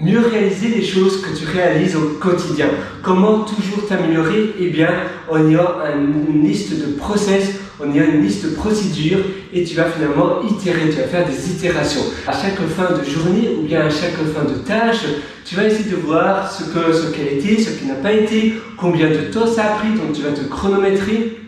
mieux réaliser les choses que tu réalises au quotidien. Comment toujours t'améliorer? Eh bien, on y a une liste de process, on y a une liste de procédures et tu vas finalement itérer, tu vas faire des itérations. À chaque fin de journée ou bien à chaque fin de tâche, tu vas essayer de voir ce qui a été, ce qui n'a pas été, combien de temps ça a pris, donc tu vas te chronométrer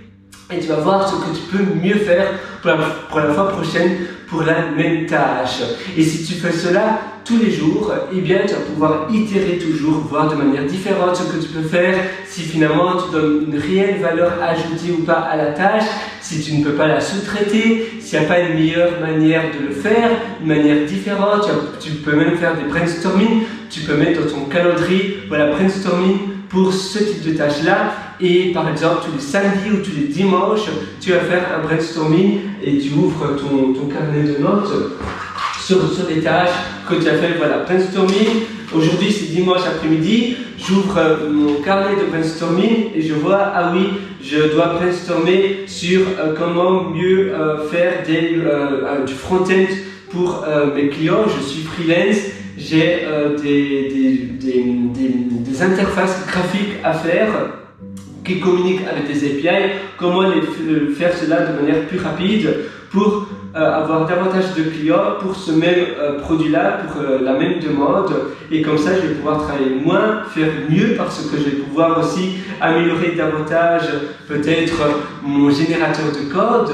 et tu vas voir ce que tu peux mieux faire pour la fois prochaine pour la même tâche. Et si tu fais cela tous les jours, eh bien tu vas pouvoir itérer toujours, voir de manière différente ce que tu peux faire, si finalement tu donnes une réelle valeur ajoutée ou pas à la tâche, si tu ne peux pas la sous-traiter, s'il n'y a pas une meilleure manière de le faire, une manière différente, tu peux même faire des brainstorming, tu peux mettre dans ton calendrier, voilà, brainstorming pour ce type de tâche-là. Et par exemple, tous les samedis ou tous les dimanches, tu vas faire un brainstorming et tu ouvres ton carnet de notes sur les tâches que tu as fait. Voilà, brainstorming. Aujourd'hui, c'est dimanche après-midi. J'ouvre mon carnet de brainstorming et je vois, ah oui, je dois brainstormer sur comment mieux faire du front-end pour mes clients. Je suis freelance. J'ai des interfaces graphiques à faire qui communiquent avec des API, comment faire cela de manière plus rapide pour avoir davantage de clients pour ce même produit-là, pour la même demande, et comme ça je vais pouvoir travailler moins, faire mieux parce que je vais pouvoir aussi améliorer davantage peut-être mon générateur de code.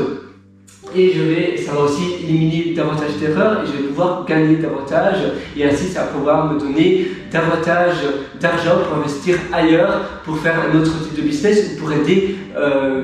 Et ça va aussi éliminer davantage d'erreurs et je vais pouvoir gagner davantage et ainsi ça va pouvoir me donner davantage d'argent pour investir ailleurs, pour faire un autre type de business ou pour aider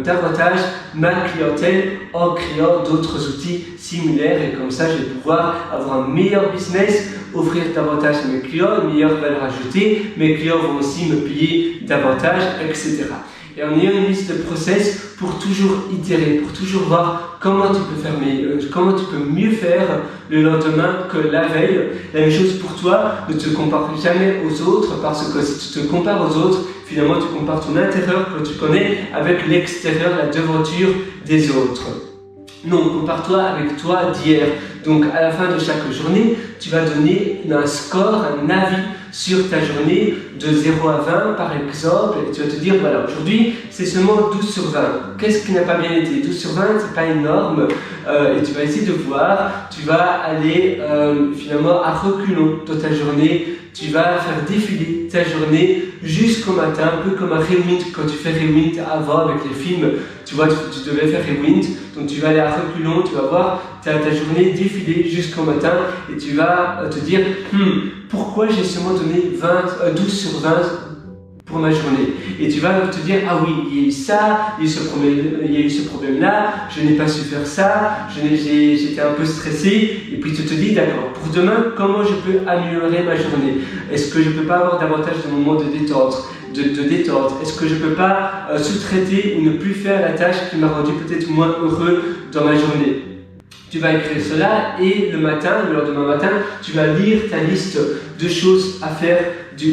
davantage ma clientèle en créant d'autres outils similaires et comme ça je vais pouvoir avoir un meilleur business, offrir davantage à mes clients, une meilleure valeur ajoutée, mes clients vont aussi me payer davantage, etc. Et en ayant une liste de process pour toujours itérer, pour toujours voir comment tu peux faire comment tu peux mieux faire le lendemain que la veille. La même chose pour toi, ne te compare jamais aux autres parce que si tu te compares aux autres, finalement tu compares ton intérieur que tu connais avec l'extérieur, la devanture des autres. Non, compare-toi avec toi d'hier. Donc à la fin de chaque journée, tu vas donner un score, un avis sur ta journée de 0 à 20 par exemple et tu vas te dire voilà aujourd'hui c'est seulement 12 sur 20. Qu'est-ce qui n'a pas bien été? 12 sur 20 c'est pas énorme et tu vas essayer de voir, tu vas aller finalement à reculons dans ta journée, tu vas faire défiler ta journée jusqu'au matin, un peu comme un rewind quand tu fais rewind avant avec les films, tu vois tu devais faire rewind, donc tu vas aller à reculons, tu vas voir ta journée défiler jusqu'au matin et tu vas te dire pourquoi j'ai seulement donné 12 sur 20 pour ma journée et tu vas te dire ah oui il y a eu ça, il y a eu ce problème là, je n'ai pas su faire ça, j'étais un peu stressé et puis tu te dis d'accord pour demain comment je peux améliorer ma journée, est-ce que je peux pas avoir davantage de moments de détente, est-ce que je peux pas sous-traiter ou ne plus faire la tâche qui m'a rendu peut-être moins heureux dans ma journée. Tu vas écrire cela et le lendemain matin, tu vas lire ta liste de choses à faire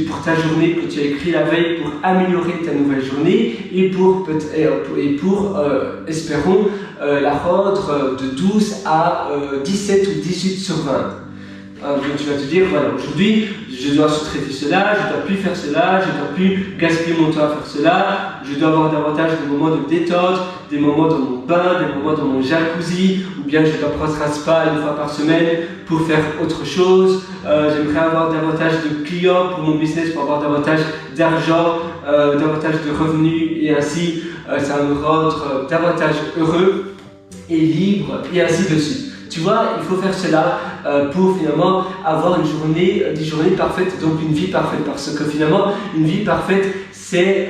pour ta journée que tu as écrit la veille pour améliorer ta nouvelle journée et pour espérons, la rendre de 12 à 17 ou 18 sur 20. Donc tu vas te dire, voilà, aujourd'hui, je dois sous-traiter cela, je dois plus faire cela, je dois plus gaspiller mon temps à faire cela, je dois avoir davantage de moments de détente, des moments dans mon bain, des moments dans mon jacuzzi, ou bien je dois prendre un spa une fois par semaine pour faire autre chose. J'aimerais avoir davantage de clients pour mon business, pour avoir davantage d'argent, davantage de revenus, et ainsi ça va me rendre davantage heureux et libre, et ainsi de suite. Tu vois, il faut faire cela pour finalement avoir des journées parfaites, donc une vie parfaite. Parce que finalement, une vie parfaite, c'est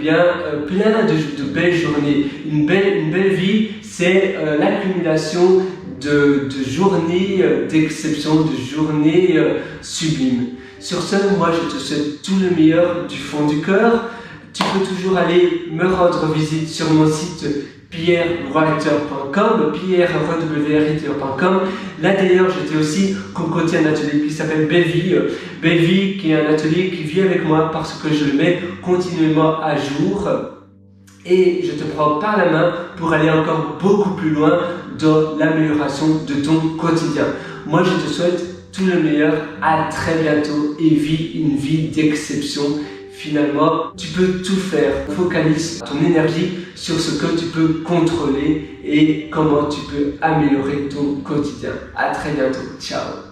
plein de belles journées. Une belle vie, c'est l'accumulation de journées d'exception, de journées sublimes. Sur ce, moi, je te souhaite tout le meilleur du fond du cœur. Tu peux toujours aller me rendre visite sur mon site pierrewriter.com, pierrewriter.com. Là d'ailleurs, j'étais aussi concocté un atelier qui s'appelle Belle Vie, qui est un atelier qui vit avec moi parce que je le mets continuellement à jour. Et je te prends par la main pour aller encore beaucoup plus loin dans l'amélioration de ton quotidien. Moi, je te souhaite tout le meilleur, à très bientôt et vis une vie d'exception. Finalement, tu peux tout faire. Focalise ton énergie sur ce que tu peux contrôler et comment tu peux améliorer ton quotidien. À très bientôt. Ciao.